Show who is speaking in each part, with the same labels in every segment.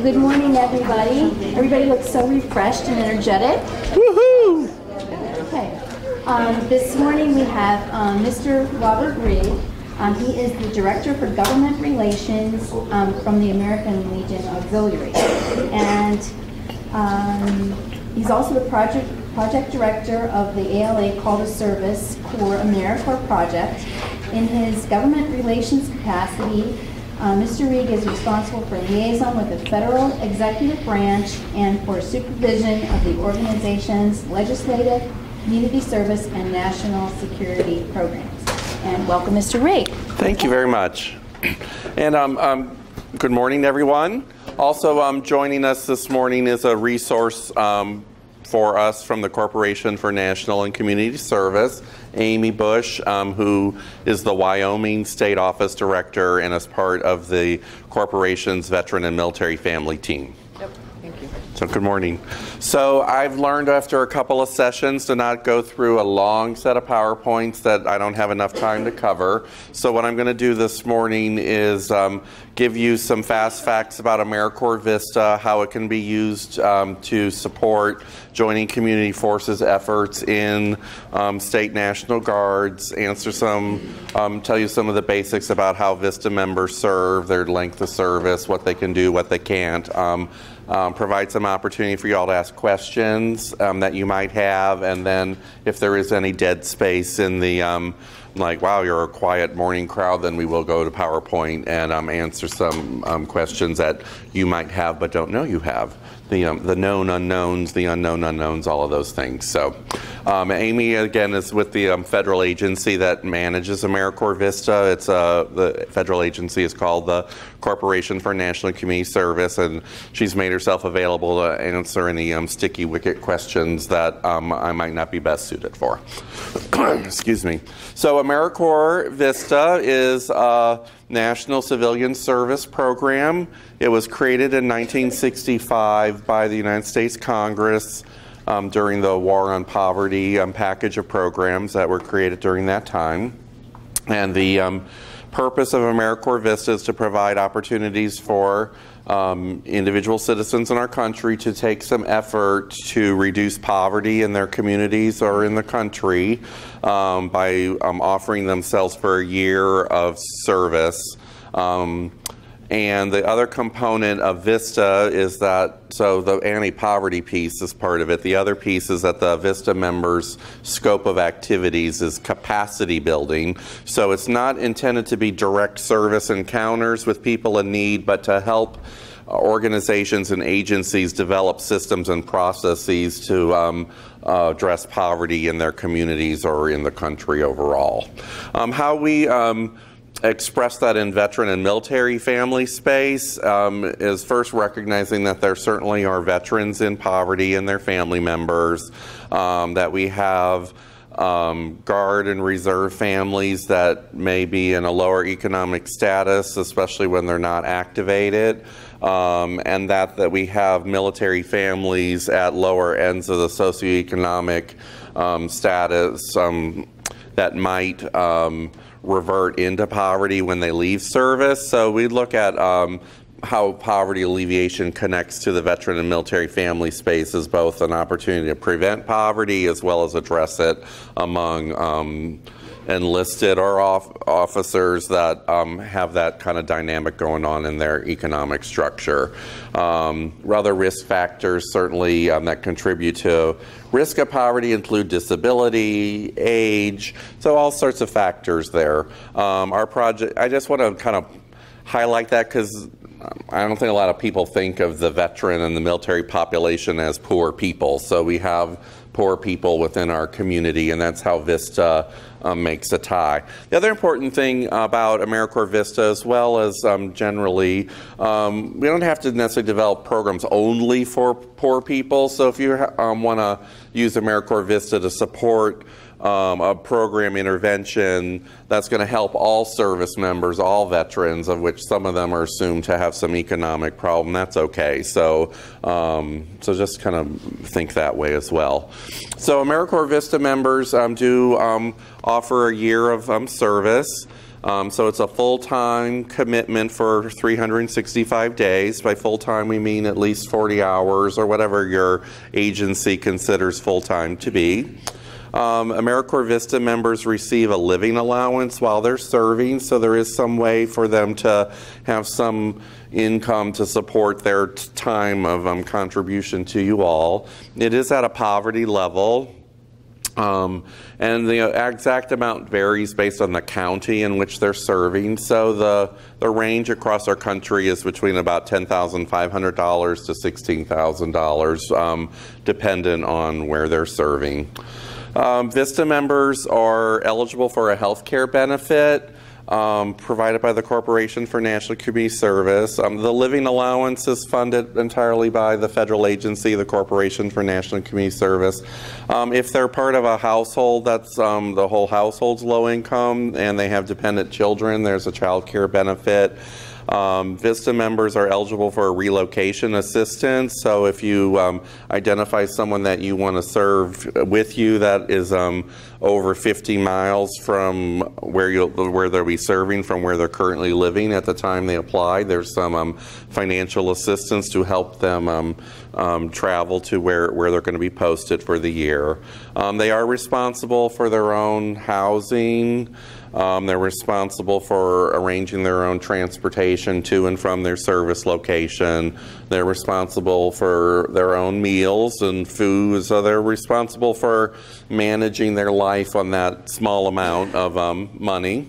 Speaker 1: Good morning, everybody. Everybody looks so refreshed and energetic.
Speaker 2: Woohoo!
Speaker 1: Okay. This morning we have Mr. Robert Rigg. He is the Director for Government Relations from the American Legion Auxiliary. And he's also the project director of the ALA Call to Service Corps AmeriCorps project. In his government relations capacity, Mr. Rigg is responsible for liaison with the federal executive branch and for supervision of the organization's legislative, community service, and national security programs. And welcome, Mr. Rigg.
Speaker 2: Thank you very much. And good morning, everyone. Also, joining us this morning is a resource for us from the Corporation for National and Community Service, Amy Bush, who is the Wyoming State Office Director and is part of the corporation's Veteran and Military Family team.
Speaker 3: Yep, thank you.
Speaker 2: So good morning. So I've learned after a couple of sessions to not go through a long set of PowerPoints that I don't have enough time to cover. So what I'm going to do this morning is give you some fast facts about AmeriCorps Vista, how it can be used to support joining community forces efforts in state National Guards, answer some, tell you some of the basics about how Vista members serve, their length of service, what they can do, what they can't. Provide some opportunity for you all to ask questions that you might have, and then if there is any dead space in the like, wow, you're a quiet morning crowd, then we will go to PowerPoint and answer some questions that you might have but don't know you have. The known unknowns, the unknown unknowns, all of those things. So Amy, again, is with the federal agency that manages AmeriCorps Vista. It's the federal agency is called the Corporation for National and Community Service, and she's made herself available to answer any sticky wicket questions that I might not be best suited for. Excuse me. So AmeriCorps Vista is a National Civilian Service Program. It was created in 1965 by the United States Congress during the War on Poverty package of programs that were created during that time. And the purpose of AmeriCorps Vista is to provide opportunities for individual citizens in our country to take some effort to reduce poverty in their communities or in the country by offering themselves for a year of service. And the other component of Vista is that, so the anti-poverty piece is part of it. The other piece is that the Vista members' scope of activities is capacity building. So it's not intended to be direct service encounters with people in need, but to help organizations and agencies develop systems and processes to address poverty in their communities or in the country overall. How we express that in veteran and military family space is first recognizing that there certainly are veterans in poverty and their family members, that we have Guard and Reserve families that may be in a lower economic status, especially when they're not activated, and that we have military families at lower ends of the socioeconomic status that might revert into poverty when they leave service. So we look at how poverty alleviation connects to the veteran and military family space as both an opportunity to prevent poverty as well as address it among enlisted or officers that have that kind of dynamic going on in their economic structure. Other risk factors certainly that contribute to risk of poverty include disability, age, so all sorts of factors there. Our project, I just want to kind of highlight that because I don't think a lot of people think of the veteran and the military population as poor people. So we have poor people within our community, and that's how Vista makes a tie. The other important thing about AmeriCorps Vista, as well as generally, we don't have to necessarily develop programs only for poor people. So if you want to use AmeriCorps Vista to support a program intervention that's going to help all service members, all veterans, of which some of them are assumed to have some economic problem, that's okay. So, so just kind of think that way as well. So AmeriCorps Vista members do offer a year of service. So it's a full-time commitment for 365 days. By full-time, we mean at least 40 hours or whatever your agency considers full-time to be. AmeriCorps Vista members receive a living allowance while they're serving, so there is some way for them to have some income to support their time of contribution to you all. It is at a poverty level. And the exact amount varies based on the county in which they're serving. So the range across our country is between about $10,500 to $16,000, dependent on where they're serving. Vista members are eligible for a health care benefit provided by the Corporation for National Community Service. The living allowance is funded entirely by the federal agency, the Corporation for National Community Service. If they're part of a household that's the whole household's low income and they have dependent children, there's a child care benefit. Vista members are eligible for a relocation assistance. So if you identify someone that you want to serve with you that is over 50 miles from where they'll be serving from where they're currently living at the time they apply, there's some financial assistance to help them travel to where they're going to be posted for the year. They are responsible for their own housing. They're responsible for arranging their own transportation to and from their service location. They're responsible for their own meals and food, so they're responsible for managing their life on that small amount of money.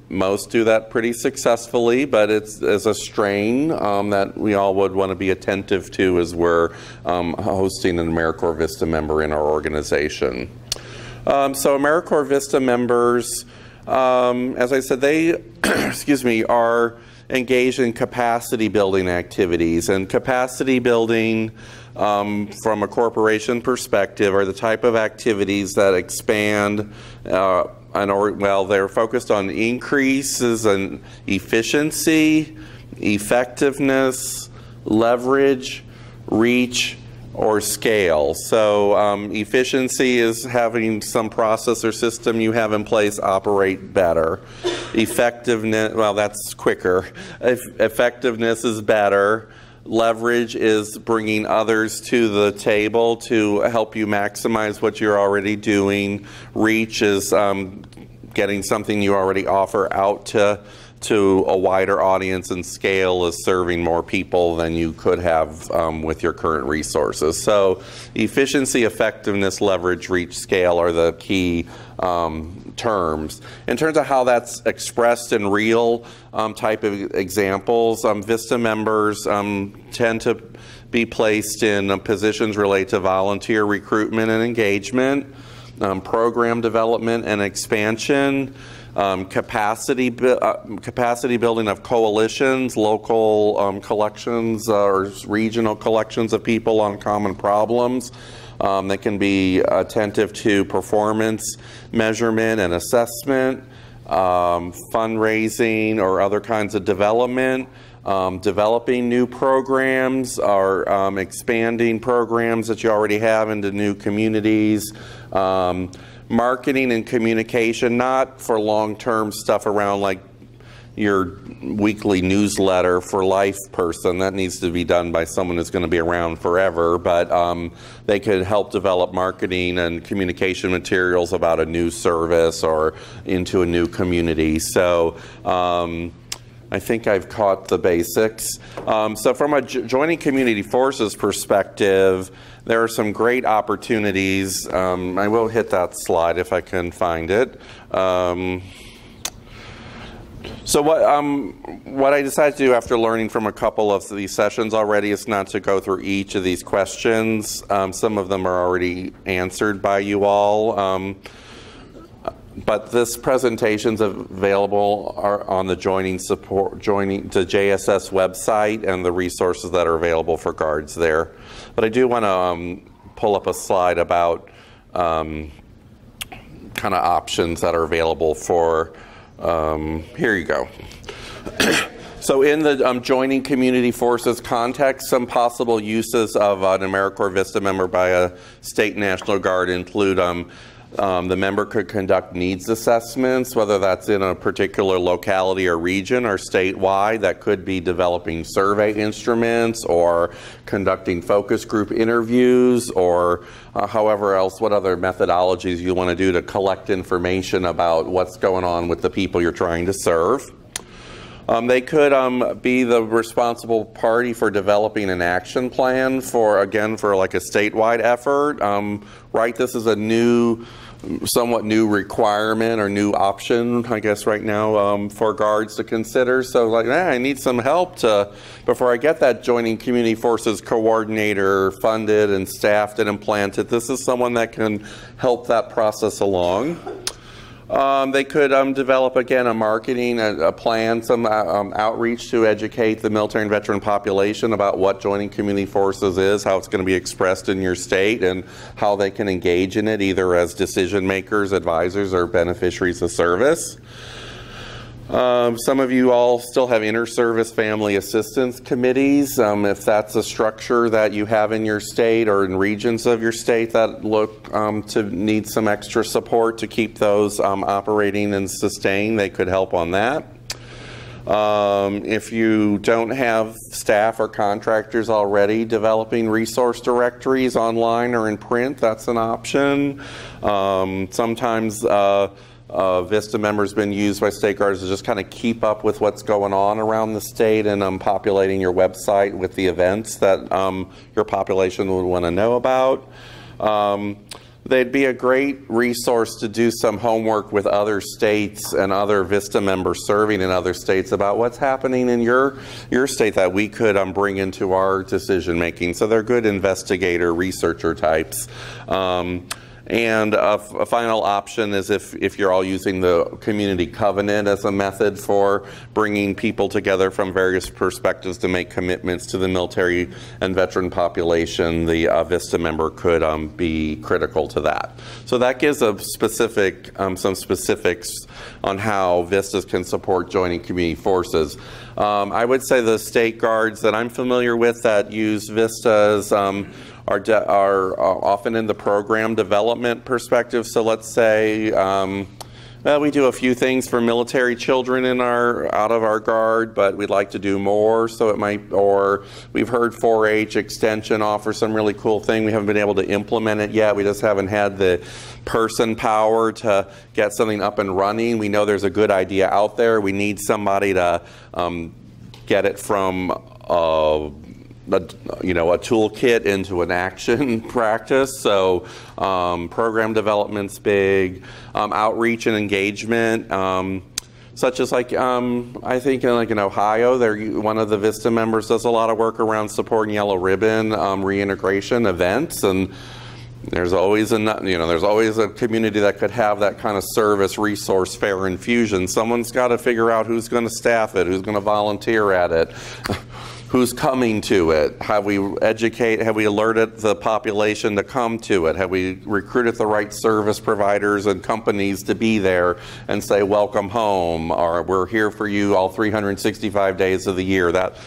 Speaker 2: Most do that pretty successfully, but it's a strain that we all would want to be attentive to as we're hosting an AmeriCorps Vista member in our organization. So AmeriCorps Vista members, as I said, they are engaged in capacity building activities. And capacity building from a corporation perspective are the type of activities that expand they're focused on increases in efficiency, effectiveness, leverage, reach, or scale. So efficiency is having some process or system you have in place operate better. Effectiveness, well, that's quicker. Effectiveness is better. Leverage is bringing others to the table to help you maximize what you're already doing. Reach is getting something you already offer out to a wider audience, and scale is serving more people than you could have with your current resources. So efficiency, effectiveness, leverage, reach, scale are the key terms. In terms of how that's expressed in real type of examples, Vista members tend to be placed in positions related to volunteer recruitment and engagement, program development and expansion, capacity building of coalitions, local collections or regional collections of people on common problems. They can be attentive to performance measurement and assessment, fundraising or other kinds of development, developing new programs or expanding programs that you already have into new communities. Marketing and communication, not for long-term stuff around like your weekly newsletter for life person. That needs to be done by someone who's going to be around forever, but they could help develop marketing and communication materials about a new service or into a new community. So I think I've caught the basics. So from a joining community forces perspective, there are some great opportunities. I will hit that slide if I can find it. So what I decided to do after learning from a couple of these sessions already is not to go through each of these questions. Some of them are already answered by you all. But this presentation is available on the joining the JSS website and the resources that are available for guards there. But I do want to pull up a slide about kind of options that are available for, here you go. So in the joining community forces context, some possible uses of an AmeriCorps Vista member by a state National Guard include The member could conduct needs assessments, whether that's in a particular locality or region or statewide. That could be developing survey instruments or conducting focus group interviews or however else, what other methodologies you want to do to collect information about what's going on with the people you're trying to serve. They could be the responsible party for developing an action plan for like a statewide effort. Right, this is a somewhat new requirement or new option, I guess, right now for guards to consider. So, like, I need some help before I get that joining community forces coordinator funded and staffed and implanted. This is someone that can help that process along. They could develop, again, a marketing a plan, some outreach to educate the military and veteran population about what joining community forces is, how it's going to be expressed in your state, and how they can engage in it either as decision makers, advisors, or beneficiaries of service. Some of you all still have inter-service family assistance committees. If that's a structure that you have in your state or in regions of your state that look to need some extra support to keep those operating and sustained, they could help on that. If you don't have staff or contractors already developing resource directories online or in print, that's an option. Sometimes Vista members been used by state guards to just kind of keep up with what's going on around the state and populating your website with the events that your population would want to know about. They'd be a great resource to do some homework with other states and other Vista members serving in other states about what's happening in your state that we could bring into our decision making. So they're good investigator, researcher types. And a final option is if you're all using the community covenant as a method for bringing people together from various perspectives to make commitments to the military and veteran population, the Vista member could be critical to that. So that gives a some specifics on how Vistas can support joining community forces. I would say the state guards that I'm familiar with that use Vistas are often in the program development perspective. So let's say we do a few things for military children out of our guard, but we'd like to do more. So it might, or we've heard 4-H extension offer some really cool thing. We haven't been able to implement it yet. We just haven't had the person power to get something up and running. We know there's a good idea out there. We need somebody to get it from a toolkit into an action practice. So program development's big, outreach and engagement, such as I think in Ohio, one of the Vista members does a lot of work around supporting Yellow Ribbon reintegration events, and there's always a community that could have that kind of service resource fair infusion. Someone's got to figure out who's going to staff it, who's going to volunteer at it. Who's coming to it? Have we alerted the population to come to it? Have we recruited the right service providers and companies to be there and say, welcome home, or we're here for you all 365 days of the year, that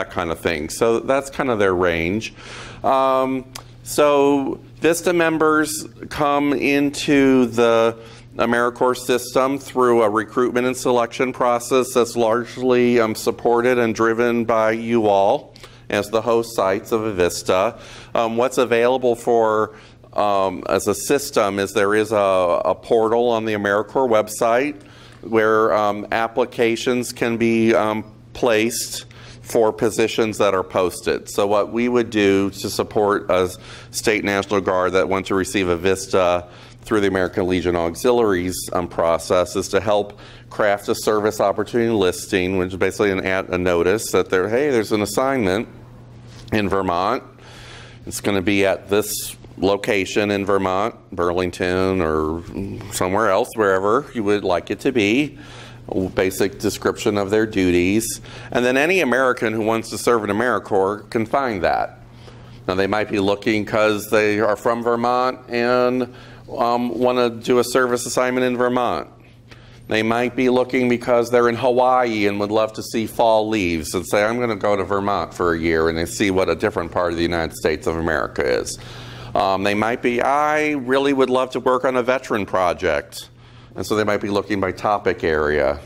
Speaker 2: kind of thing. So that's kind of their range. So Vista members come into the AmeriCorps system through a recruitment and selection process that's largely supported and driven by you all as the host sites of a Vista. What's available for as a system is there is a portal on the AmeriCorps website where applications can be placed for positions that are posted. So what we would do to support a state National Guard that want to receive a Vista through the American Legion Auxiliaries process is to help craft a service opportunity listing, which is basically a notice that there's an assignment in Vermont. It's going to be at this location in Vermont, Burlington, or somewhere else, wherever you would like it to be. Basic description of their duties. And then any American who wants to serve in AmeriCorps can find that. Now they might be looking because they are from Vermont and want to do a service assignment in Vermont. They might be looking because they're in Hawaii and would love to see fall leaves and say, I'm going to go to Vermont for a year, and they see what a different part of the United States of America is. They might be, I really would love to work on a veteran project. And so they might be looking by topic area.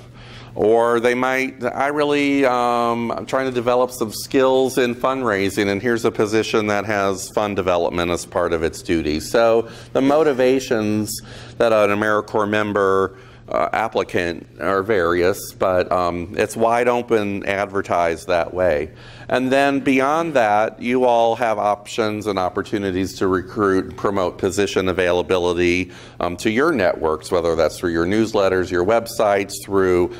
Speaker 2: Or they might, I'm trying to develop some skills in fundraising, and here's a position that has fund development as part of its duties. So the motivations that an AmeriCorps member applicant are various, but it's wide open advertised that way. And then beyond that, you all have options and opportunities to recruit and promote position availability to your networks, whether that's through your newsletters, your websites, through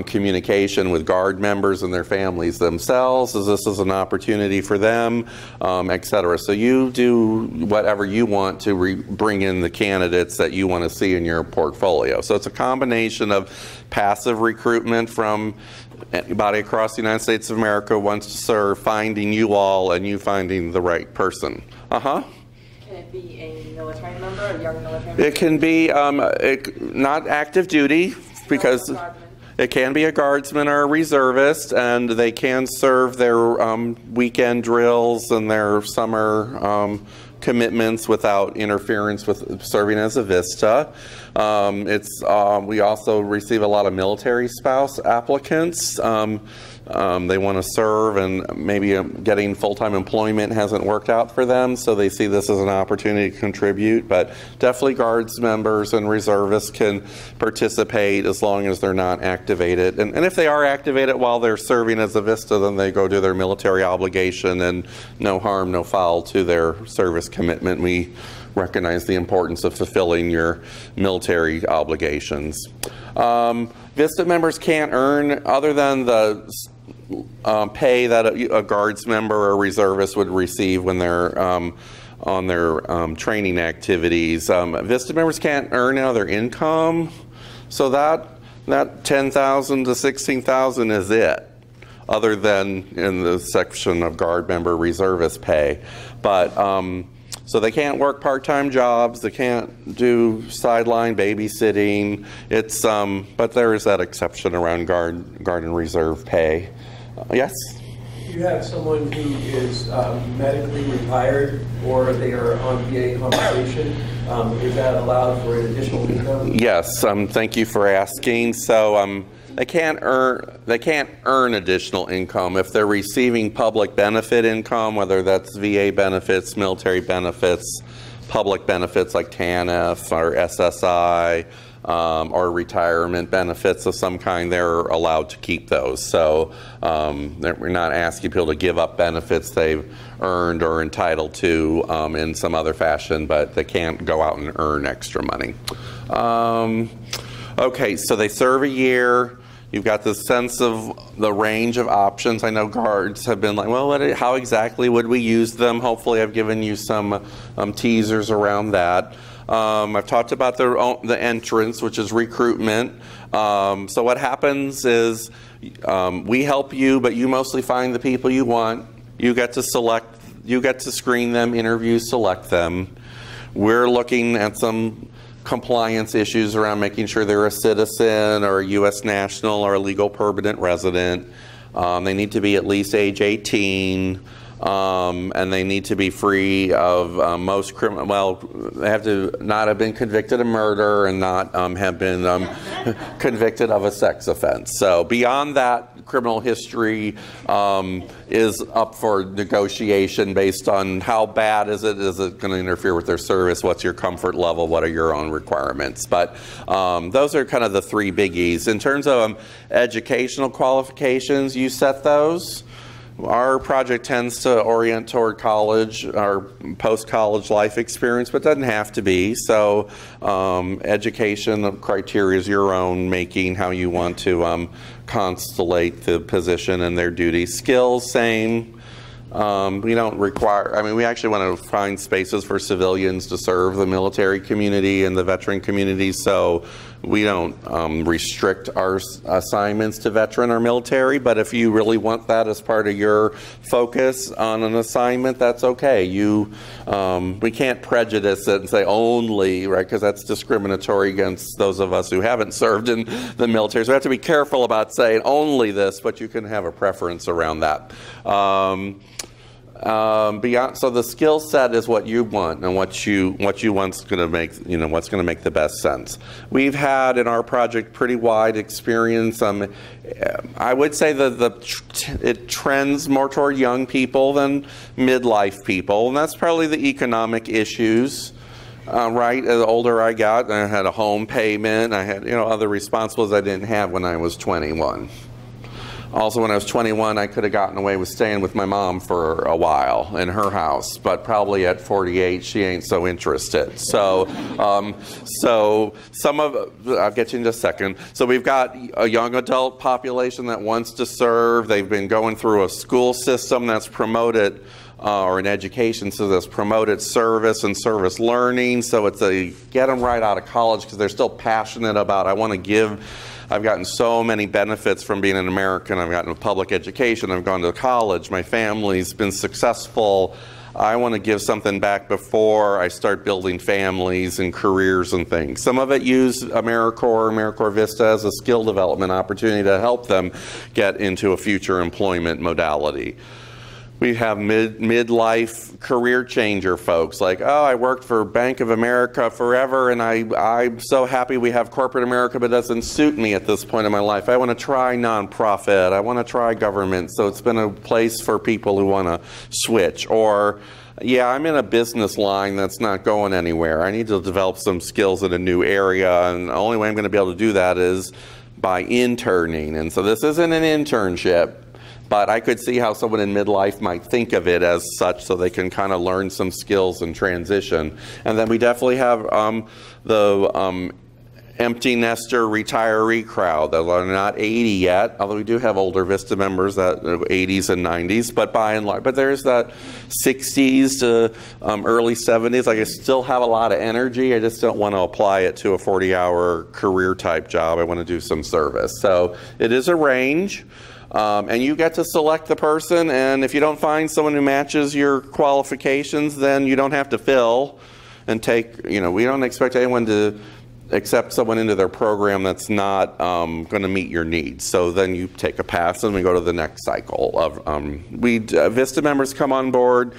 Speaker 2: communication with Guard members and their families themselves, as this is an opportunity for them, et cetera. So you do whatever you want to bring in the candidates that you want to see in your portfolio. So it's a combination of passive recruitment from anybody across the United States of America wants to serve, finding you all and you finding the right person. Can
Speaker 3: it be a military member, a young military member?
Speaker 2: It can be not active duty, because it can be a guardsman or a reservist, and they can serve their weekend drills and their summer commitments without interference with serving as a Vista. We also receive a lot of military spouse applicants. They want to serve, and maybe getting full-time employment hasn't worked out for them, so they see this as an opportunity to contribute. But definitely Guards members and reservists can participate as long as they're not activated. And if they are activated while they're serving as a Vista, then they go do their military obligation, and no harm, no foul to their service commitment. We recognize the importance of fulfilling your military obligations. Vista members can't earn, other than the pay that a Guards member or a reservist would receive when they're on their training activities. Vista members can't earn other income, so that $10,000 to $16,000 is it, other than in the section of Guard member reservist pay. But so they can't work part-time jobs, they can't do sideline babysitting. It's but there is that exception around guard and reserve pay. Yes?
Speaker 4: You have someone who is medically retired, or they are on VA compensation. Is that allowed for an additional income?
Speaker 2: Yes. Thank you for asking. So they can't earn additional income if they're receiving public benefit income, whether that's VA benefits, military benefits, public benefits like TANF or SSI, or retirement benefits of some kind. They're allowed to keep those. So we're not asking people to give up benefits they've earned or entitled to in some other fashion, but they can't go out and earn extra money. Okay, so they serve a year. You've got the sense of the range of options. I know Guards have been like, well, how exactly would we use them? Hopefully I've given you some teasers around that. I've talked about the entrance, which is recruitment. So what happens is we help you, but you mostly find the people you want. You get to select, you get to screen them, interview, select them. We're looking at some compliance issues around making sure they're a citizen or a U.S. national or a legal permanent resident. They need to be at least age 18, and they need to be free of most criminal. Well, they have to not have been convicted of murder and not have been convicted of a sex offense. So beyond that, criminal history is up for negotiation based on how bad is it going to interfere with their service, what's your comfort level, what are your own requirements. But those are kind of the three biggies. In terms of educational qualifications, you set those. Our project tends to orient toward college or post-college life experience, but doesn't have to be. So education criteria is your own making, how you want to constellate the position and their duties. Skills, same. We don't require, I mean, we actually want to find spaces for civilians to serve the military community and the veteran community, so we don't restrict our assignments to veteran or military, but if you really want that as part of your focus on an assignment, that's okay. We can't prejudice it and say only, right, because that's discriminatory against those of us who haven't served in the military. So we have to be careful about saying only this, but you can have a preference around that. beyond, so the skill set is what you want and what you want's going to make, what's going to make the best sense. We've had in our project pretty wide experience. I would say that it trends more toward young people than midlife people, and that's probably the economic issues. Right, the older I got, I had a home payment, I had other responsibilities I didn't have when I was 21. Also, when I was 21, I could have gotten away with staying with my mom for a while in her house, but probably at 48, she ain't so interested. So, I'll get you in just a second. So we've got a young adult population that wants to serve. They've been going through a school system that's promoted, or an education system that's promoted service and service learning. So it's get them right out of college because they're still passionate about, I want to give. I've gotten so many benefits from being an American. I've gotten a public education. I've gone to college. My family's been successful. I want to give something back before I start building families and careers and things. Some of it use AmeriCorps Vista as a skill development opportunity to help them get into a future employment modality. We have midlife career changer folks like, oh, I worked for Bank of America forever and I'm so happy we have corporate America, but it doesn't suit me at this point in my life. I want to try nonprofit. I want to try government. So it's been a place for people who want to switch. Or, yeah, I'm in a business line that's not going anywhere. I need to develop some skills in a new area, and the only way I'm going to be able to do that is by interning. And so this isn't an internship. But I could see how someone in midlife might think of it as such, so they can kind of learn some skills and transition. And then we definitely have the empty nester retiree crowd that are not 80 yet, although we do have older Vista members that are 80s and 90s. But by and large, but there's that 60s to early 70s. Like, I still have a lot of energy. I just don't want to apply it to a 40-hour career type job. I want to do some service. So it is a range. And you get to select the person, and if you don't find someone who matches your qualifications, then you don't have to fill and take, we don't expect anyone to accept someone into their program that's not going to meet your needs. So then you take a pass and we go to the next cycle of, Vista members come on board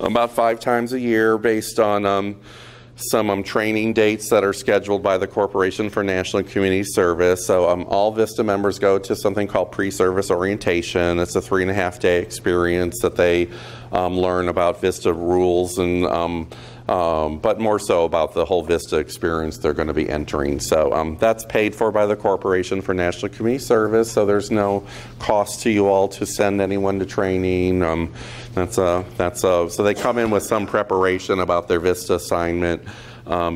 Speaker 2: about 5 times a year based on some training dates that are scheduled by the Corporation for National and Community Service. So all Vista members go to something called pre-service orientation. It's a 3.5-day experience that they learn about Vista rules and but more so about the whole Vista experience they're going to be entering. So that's paid for by the Corporation for National and Community Service, so there's no cost to you all to send anyone to training. So they come in with some preparation about their Vista assignment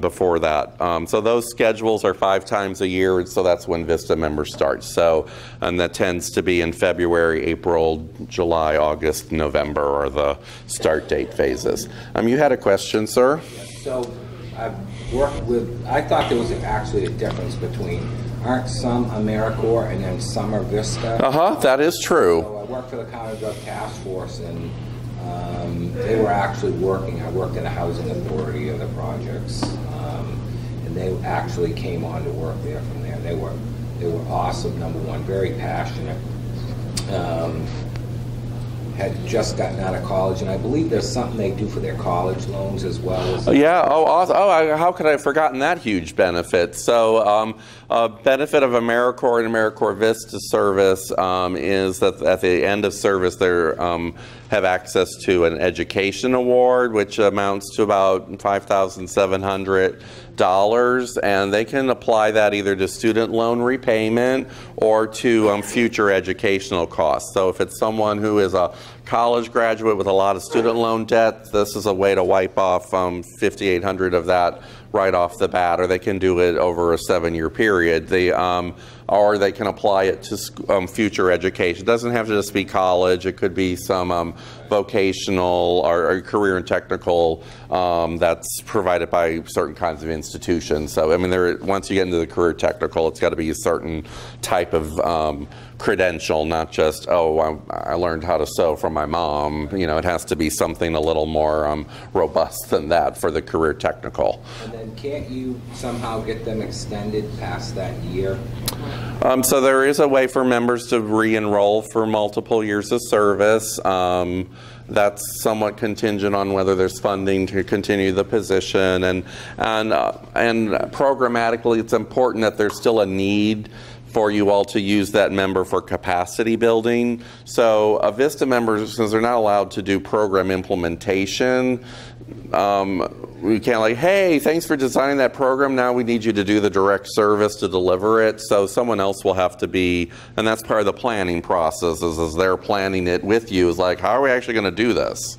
Speaker 2: before that. So those schedules are 5 times a year, and so that's when Vista members start. So, and that tends to be in February, April, July, August, November are the start date phases. You had a question, sir?
Speaker 5: So I've worked with, I thought there was actually a difference between, aren't some AmeriCorps and then some are Vista?
Speaker 2: That is true.
Speaker 5: So I worked for the County Drug Task Force, and they were actually working. I worked in a housing authority of the projects, and they actually came on to work there from there. They were awesome. Number one, very passionate. Had just gotten out of college, and I believe there's something they do for their college loans as well.
Speaker 2: Yeah. How could I have forgotten that huge benefit? So, a benefit of AmeriCorps and AmeriCorps Vista service is that at the end of service, they have access to an education award, which amounts to about $5,700, and they can apply that either to student loan repayment or to future educational costs. So if it's someone who is a college graduate with a lot of student loan debt, this is a way to wipe off $5,800 of that right off the bat, or they can do it over a 7-year period. Or they can apply it to future education. It doesn't have to just be college. It could be some vocational or career and technical that's provided by certain kinds of institutions. So, once you get into the career technical, it's got to be a certain type of credential, not just, I learned how to sew from my mom. It has to be something a little more robust than that for the career technical.
Speaker 5: And then can't you somehow get them extended past that year?
Speaker 2: So there is a way for members to re-enroll for multiple years of service. that's somewhat contingent on whether there's funding to continue the position, and programmatically, it's important that there's still a need for you all to use that member for capacity building. So a Vista member, since they're not allowed to do program implementation, we can't like, hey, thanks for designing that program, now we need you to do the direct service to deliver it. So someone else will have to be, and that's part of the planning process, is they're planning it with you, is like, how are we actually going to do this?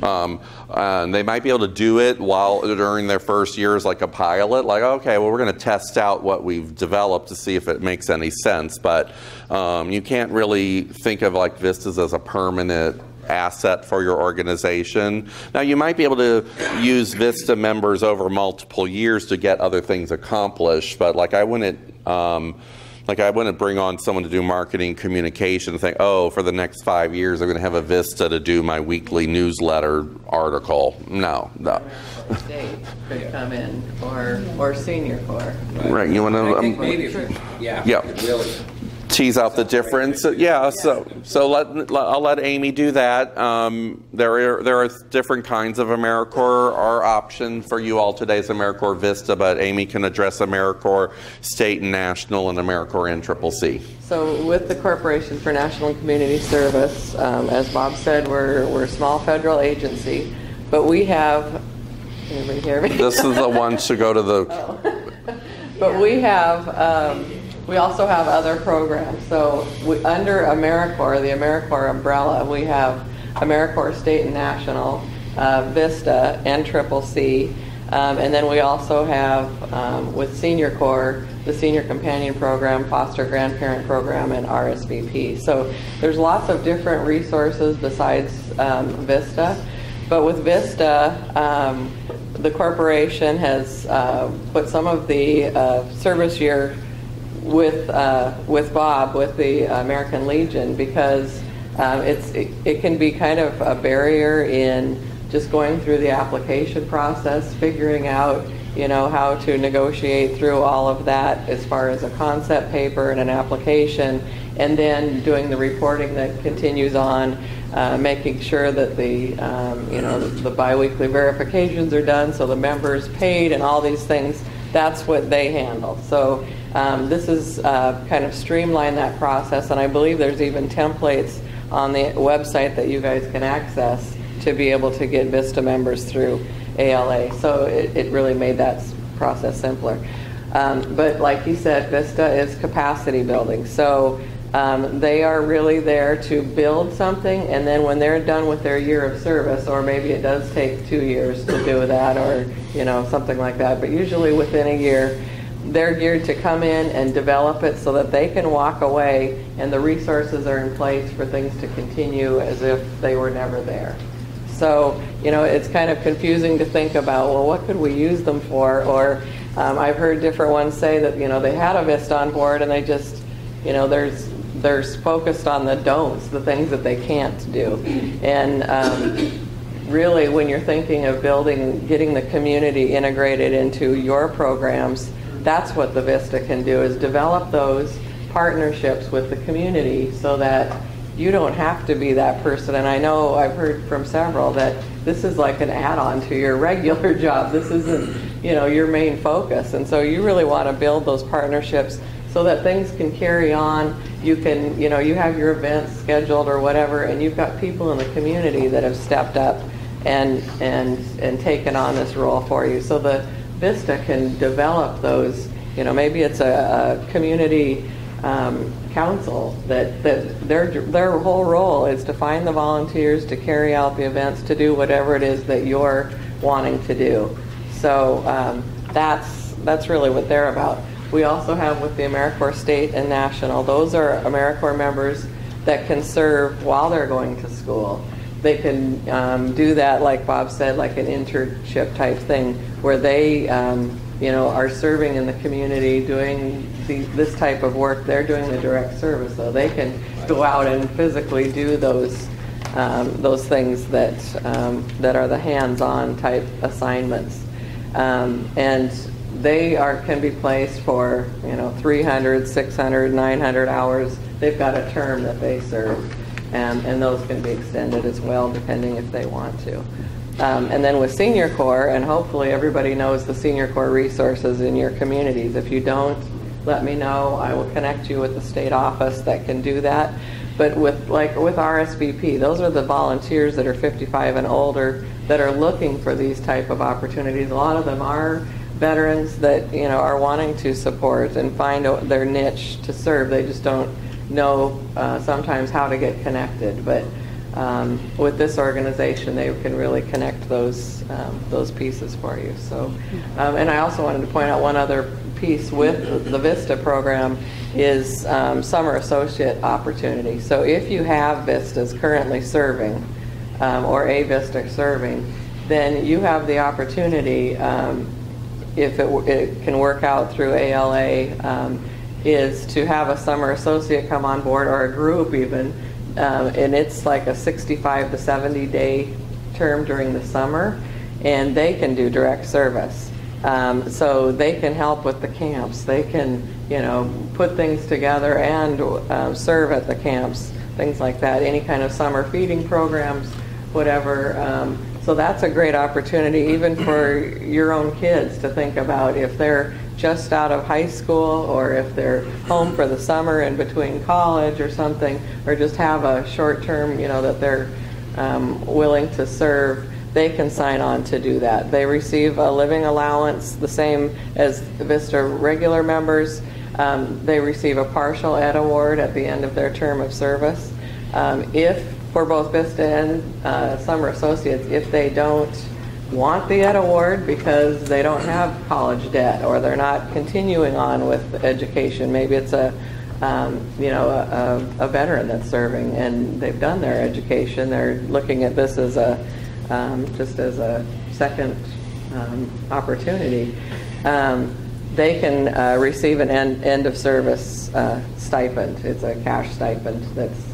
Speaker 2: And they might be able to do it during their first year as like a pilot, like, okay, well, we're going to test out what we've developed to see if it makes any sense. But you can't really think of like Vistas as a permanent asset for your organization. Now, you might be able to use Vista members over multiple years to get other things accomplished, but like I wouldn't bring on someone to do marketing communication and think, oh, for the next 5 years, I'm going to have a Vista to do my weekly newsletter article. No.
Speaker 6: State could come in, or senior corps.
Speaker 2: Right. You want to?
Speaker 5: I think maybe, really.
Speaker 2: Tease out the difference. Yeah, so I'll let Amy do that. There are different kinds of AmeriCorps. Our option for you all today is AmeriCorps Vista, but Amy can address AmeriCorps State and National and AmeriCorps NCCC.
Speaker 6: So with the Corporation for National and Community Service, as Bob said, we're a small federal agency, but we have, can everybody hear me?
Speaker 2: This is the one to go to the...
Speaker 6: But we also have other programs. So under AmeriCorps, the AmeriCorps umbrella, we have AmeriCorps State and National, Vista, NCCC, and then we also have, with Senior Corps, the Senior Companion Program, Foster Grandparent Program, and RSVP. So there's lots of different resources besides Vista. But with Vista, the corporation has put some of the service year with Bob, with the American Legion, because it can be kind of a barrier in just going through the application process, figuring out, how to negotiate through all of that as far as a concept paper and an application, and then doing the reporting that continues on, making sure that the biweekly verifications are done, so the members paid and all these things. That's what they handle. So this is kind of streamline that process, and I believe there's even templates on the website that you guys can access to be able to get Vista members through ALA. So it really made that process simpler. But like he said, Vista is capacity building. So they are really there to build something, and then when they're done with their year of service, or maybe it does take 2 years to do that, or something like that, but usually within a year, they're geared to come in and develop it so that they can walk away and the resources are in place for things to continue as if they were never there. So, it's kind of confusing to think about, well, what could we use them for? Or I've heard different ones say that, they had a Vista on board and they just, they're focused on the don'ts, the things that they can't do. And really, when you're thinking of getting the community integrated into your programs, that's what the Vista can do, is develop those partnerships with the community so that you don't have to be that person. And I know I've heard from several that this is like an add-on to your regular job. This isn't, your main focus. And so you really want to build those partnerships so that things can carry on. You can, you have your events scheduled or whatever, and you've got people in the community that have stepped up and taken on this role for you. So the Vista can develop those, maybe it's a community council that their whole role is to find the volunteers, to carry out the events, to do whatever it is that you're wanting to do. So that's really what they're about. We also have with the AmeriCorps State and National, those are AmeriCorps members that can serve while they're going to school. They can do that, like Bob said, like an internship type thing, where they are serving in the community, doing this type of work. They're doing the direct service, so they can go out and physically do those things that are the hands-on type assignments, and they can be placed for 300, 600, 900 hours. They've got a term that they serve. and those can be extended as well, depending if they want to. And then with Senior Corps, and hopefully everybody knows the Senior Corps resources in your communities. If you don't, let me know. I will connect you with the state office that can do that. But with RSVP, those are the volunteers that are 55 and older that are looking for these type of opportunities. A lot of them are veterans that are wanting to support and find their niche to serve. They just don't know sometimes how to get connected. But with this organization, they can really connect those pieces for you. So, and I also wanted to point out one other piece with the Vista program is summer associate opportunity. So if you have Vistas currently serving or a Vista serving, then you have the opportunity, if it can work out through ALA, is to have a summer associate come on board, or a group even, and it's like a 65 to 70 day term during the summer, and they can do direct service. So they can help with the camps. They can, put things together and serve at the camps, things like that. Any kind of summer feeding programs, whatever. So that's a great opportunity, even for your own kids, to think about if they're just out of high school, or if they're home for the summer in between college or something, or just have a short term, that they're willing to serve. They can sign on to do that. They receive a living allowance, the same as Vista regular members. They receive a partial Ed Award at the end of their term of service. If, for both Vista and Summer Associates, if they don't want the Ed Award because they don't have college debt, or they're not continuing on with education, maybe it's a veteran that's serving and they've done their education, they're looking at this as a just as a second opportunity, they can receive an end of service stipend. It's a cash stipend that's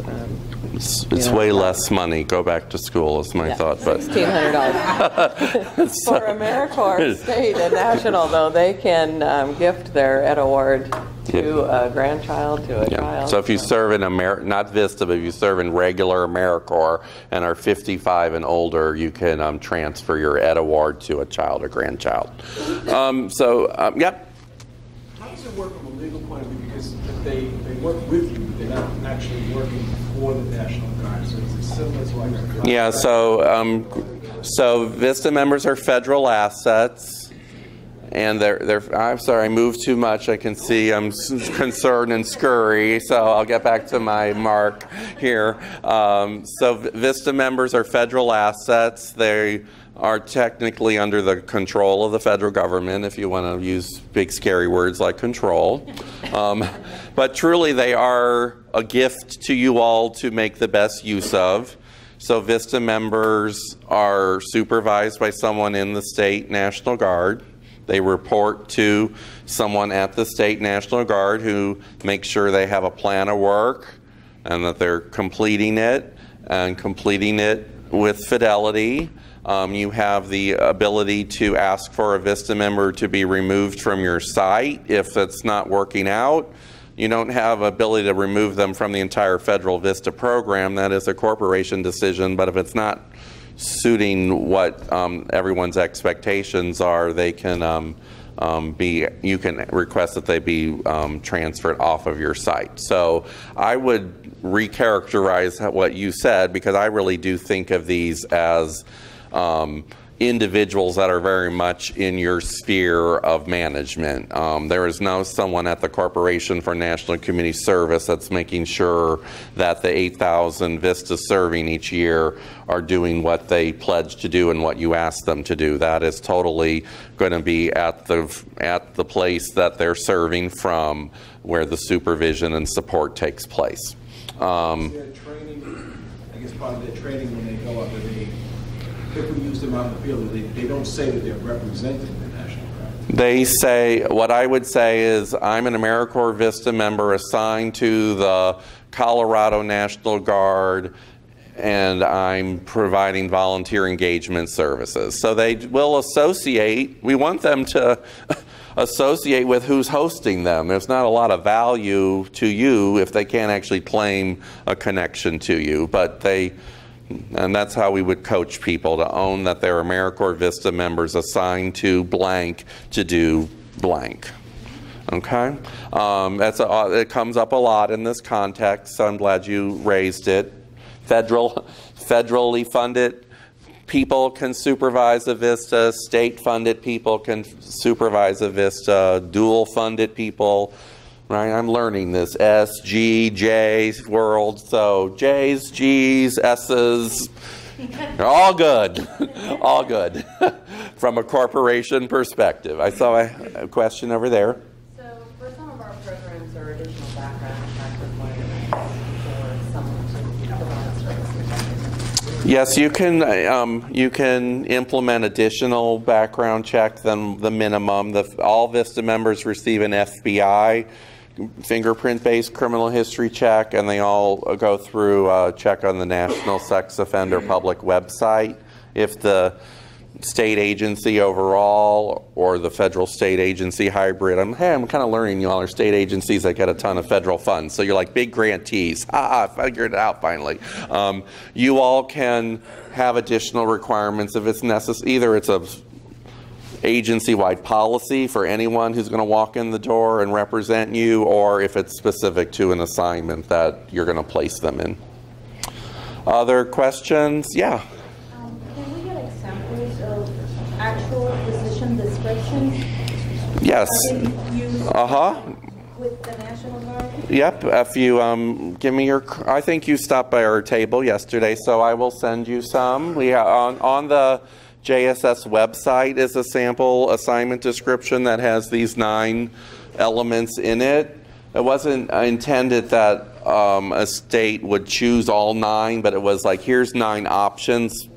Speaker 2: it's way less money. Go back to school is my thought, but
Speaker 6: $1,600. For AmeriCorps state and national, though, they can gift their Ed Award to a grandchild, to a child.
Speaker 2: So if you serve in not Vista, but if you serve in regular AmeriCorps and are 55 and older, you can transfer your Ed Award to a child or grandchild. Yep.
Speaker 7: How does it work from a legal point of view? Because if they work with you, they're not actually working for the National Guard. So it's similar to like a
Speaker 2: Yeah. So Vista members are federal assets. And I'm sorry, I moved too much. I can see I'm concerned and scurry, so I'll get back to my mark here. So Vista members are federal assets. They are technically under the control of the federal government, if you want to use big scary words like control. But truly they are a gift to you all to make the best use of. So Vista members are supervised by someone in the state National Guard. They report to someone at the state National Guard who makes sure they have a plan of work and that they're completing it with fidelity. You have the ability to ask for a Vista member to be removed from your site if it's not working out. You don't have ability to remove them from the entire federal Vista program. That is a corporation decision, but if it's not suiting what everyone's expectations are, they can you can request that they be transferred off of your site. So I would recharacterize what you said, because I really do think of these as individuals that are very much in your sphere of management. There is no someone at the Corporation for National Community Service that's making sure that the 8,000 Vistas serving each year are doing what they pledge to do and what you ask them to do. That is totally going to be at the place that they're serving from, where the supervision and support takes place.
Speaker 7: Their training, I guess part of their training when they go up, if we use them out in the field, they don't say that they're representing the National Guard.
Speaker 2: They say, what I would say is, I'm an AmeriCorps Vista member assigned to the Colorado National Guard, and I'm providing volunteer engagement services. So they will associate. We want them to associate with who's hosting them. There's not a lot of value to you if they can't actually claim a connection to you, but and that's how we would coach people to own that they're AmeriCorps Vista members assigned to blank to do blank. Okay? It comes up a lot in this context, so I'm glad you raised it. Federally funded people can supervise a Vista, state-funded people can supervise a Vista, dual-funded people. Right, I'm learning this S, G, J world. So J's, G's, S's, they're all good, all good from a corporation perspective. I saw a question over there.
Speaker 3: So for some of our programs or additional background check requirements for someone to provide service.
Speaker 2: Yes, you can implement additional background check than the minimum. All Vista members receive an FBI fingerprint-based criminal history check, and they all go through a check on the National Sex Offender Public website. If the state agency overall or the federal state agency hybrid, I'm kind of learning y'all are state agencies that get a ton of federal funds, so you're like big grantees. I figured it out finally. You all can have additional requirements if it's necessary. Either it's a agency-wide policy for anyone who's going to walk in the door and represent you, or if it's specific to an assignment that you're going to place them in. Other questions? Yeah.
Speaker 1: Can we get examples of actual position descriptions?
Speaker 2: Yes.
Speaker 1: Uh-huh. With the National Guard?
Speaker 2: Yep. If you give me your, I think you stopped by our table yesterday, so I will send you some. We on the JSS website is a sample assignment description that has these 9 elements in it. It wasn't intended that a state would choose all 9, but it was like, here's 9 options,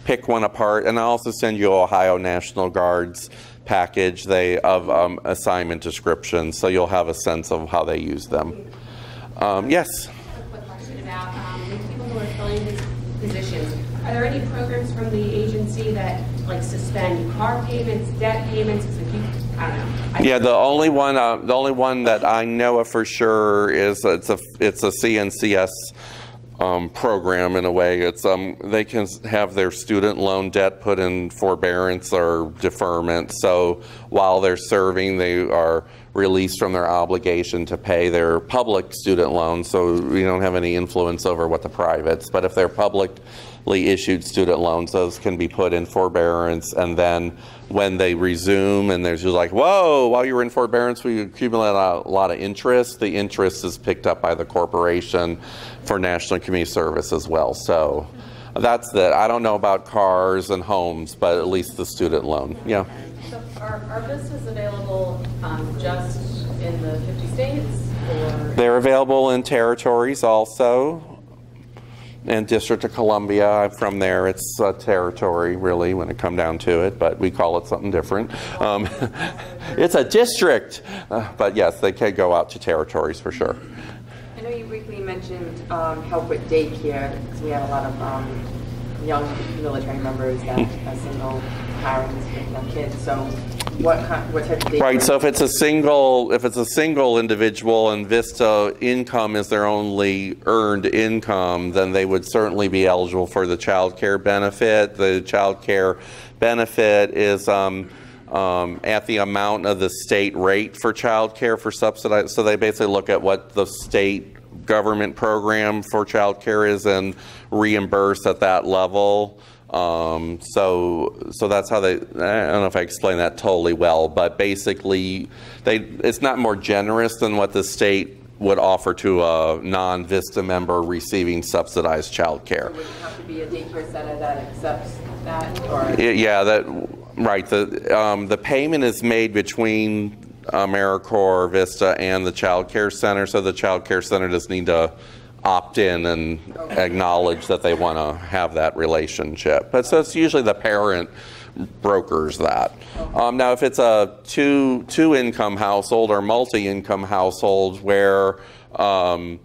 Speaker 2: pick one apart. And I'll also send you Ohio National Guard's package of assignment descriptions, so you'll have a sense of how they use them. Yes?
Speaker 8: A quick question about the people who are filling these positions. Are there any programs from the agency that like suspend car payments, debt payments? I don't know.
Speaker 2: Yeah, the only one that I know of for sure is it's a CNCS program in a way. It's they can have their student loan debt put in forbearance or deferment. So while they're serving, they are released from their obligation to pay their public student loans. So we don't have any influence over what the privates. But if they're publicly issued student loans, those can be put in forbearance, and then when they resume and there's just like, whoa, while you were in forbearance we accumulated a lot of interest, the interest is picked up by the corporation for national and community service as well. So that's I don't know about cars and homes, but at least the student loan. Yeah.
Speaker 3: So are Vistas available just in the 50 states? Or?
Speaker 2: They're available in territories also. And District of Columbia, I'm from there. It's a territory, really, when it comes down to it, but we call it something different. It's a district, but yes, they can go out to territories for sure.
Speaker 3: I know you briefly mentioned help with daycare, because we have a lot of young military members that are single parents with young kids. So what type of daycare?
Speaker 2: Right. So if it's a single individual and Vista income is their only earned income, then they would certainly be eligible for the child care benefit. The child care benefit is at the amount of the state rate for child care for subsidized. So they basically look at what the state government program for child care is and reimburse at that level. So that's how I don't know if I explained that totally well, but basically it's not more generous than what the state would offer to a non-Vista member receiving subsidized child care.
Speaker 3: So would it have to be a daycare center that accepts that? Or?
Speaker 2: Yeah, right. The payment is made between AmeriCorps, Vista, and the child care center, so the child care center just need to opt in and acknowledge that they want to have that relationship. But so it's usually the parent brokers that. Now, if it's a two income household or multi-income household where the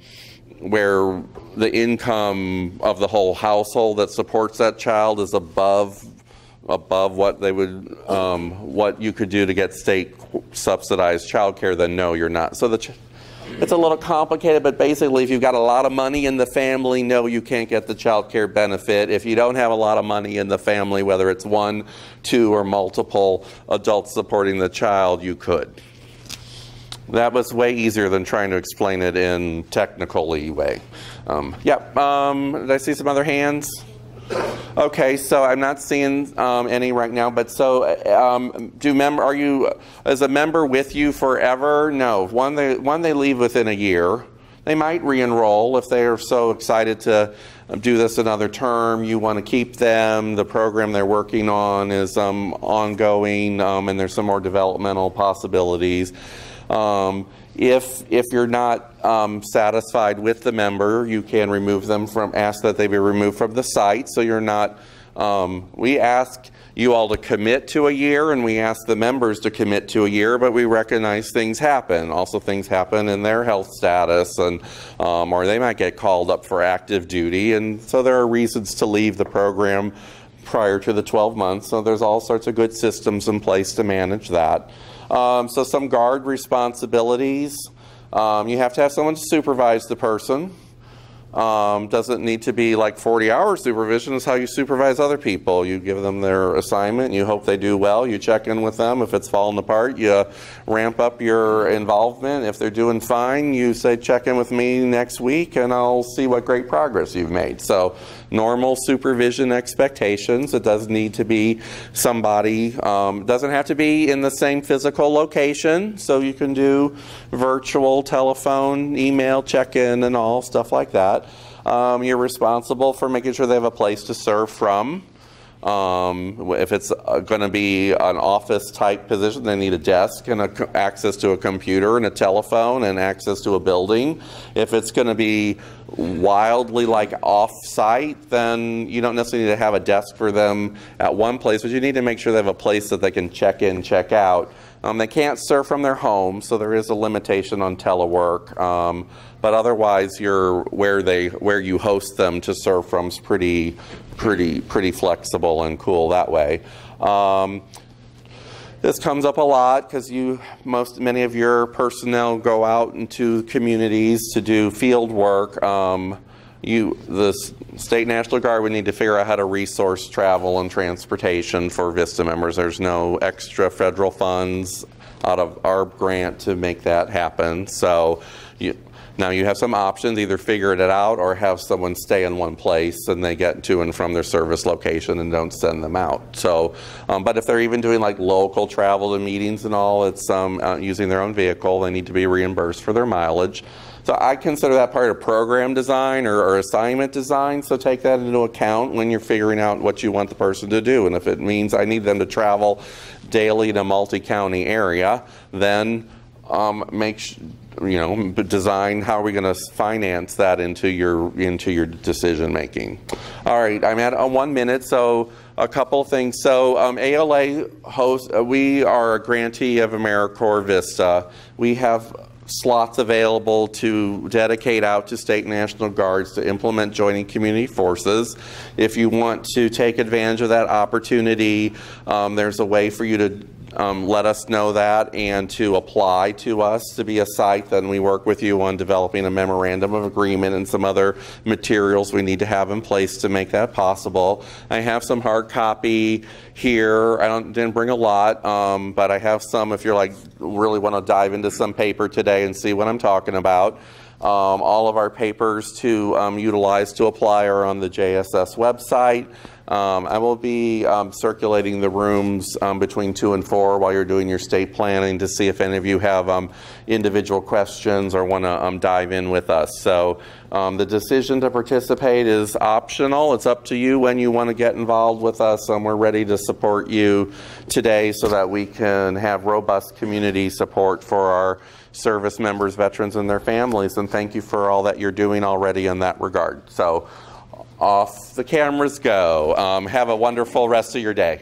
Speaker 2: income of the whole household that supports that child is above above what they would, what you could do to get state subsidized childcare, then no, you're not. So it's a little complicated, but basically if you've got a lot of money in the family, no, you can't get the child care benefit. If you don't have a lot of money in the family, whether it's 1, 2, or multiple adults supporting the child, you could. That was way easier than trying to explain it in technically way. Did I see some other hands? Okay, so I'm not seeing any right now, but so are you as a member with you forever? No, one they leave within a year. They might re-enroll if they are so excited to do this another term. You want to keep them. The program they're working on is ongoing, and there's some more developmental possibilities. If you're not satisfied with the member, you can remove them ask that they be removed from the site. So you're not, we ask you all to commit to a year, and we ask the members to commit to a year, but we recognize things happen. Also things happen in their health status, and or they might get called up for active duty, and so there are reasons to leave the program prior to the 12 months. So there's all sorts of good systems in place to manage that. So some guard responsibilities. You have to have someone to supervise the person. Doesn't need to be like 40-hour supervision. Is how you supervise other people. You give them their assignment, you hope they do well, you check in with them. If it's falling apart, you ramp up your involvement. If they're doing fine, you say check in with me next week and I'll see what great progress you've made. So normal supervision expectations. It does need to be somebody, doesn't have to be in the same physical location, so you can do virtual, telephone, email, check-in, and all stuff like that. You're responsible for making sure they have a place to serve from. If it's going to be an office type position, they need a desk and access to a computer and a telephone and access to a building. If it's going to be wildly like off-site, then you don't necessarily need to have a desk for them at one place, but you need to make sure they have a place that they can check in, check out. They can't serve from their home, so there is a limitation on telework. But otherwise, where you host them to serve from is pretty flexible and cool that way. This comes up a lot because many of your personnel go out into communities to do field work. The State National Guard would need to figure out how to resource travel and transportation for Vista members. There's no extra federal funds out of our grant to make that happen. So now you have some options, either figure it out or have someone stay in one place and they get to and from their service location and don't send them out. So, but if they're even doing like local travel to meetings and all, it's using their own vehicle, they need to be reimbursed for their mileage. So I consider that part of program design or assignment design, so take that into account when you're figuring out what you want the person to do. And if it means I need them to travel daily to a multi-county area, then design how are we going to finance that into your decision making. All right, I'm at 1 minute, so a couple things. So ALA hosts, we are a grantee of AmeriCorps Vista. We have slots available to dedicate out to state and national guards to implement joining community forces. If you want to take advantage of that opportunity, there's a way for you to let us know that and to apply to us to be a site. Then we work with you on developing a memorandum of agreement and some other materials we need to have in place to make that possible. I have some hard copy here. I didn't bring a lot, but I have some if you're really want to dive into some paper today and see what I'm talking about. All of our papers to utilize to apply are on the JSS website. I will be circulating the rooms between 2 and 4 while you're doing your state planning to see if any of you have individual questions or want to dive in with us. So the decision to participate is optional. It's up to you when you want to get involved with us. We're ready to support you today so that we can have robust community support for our service members, veterans, and their families. And thank you for all that you're doing already in that regard. So off the cameras go. Have a wonderful rest of your day.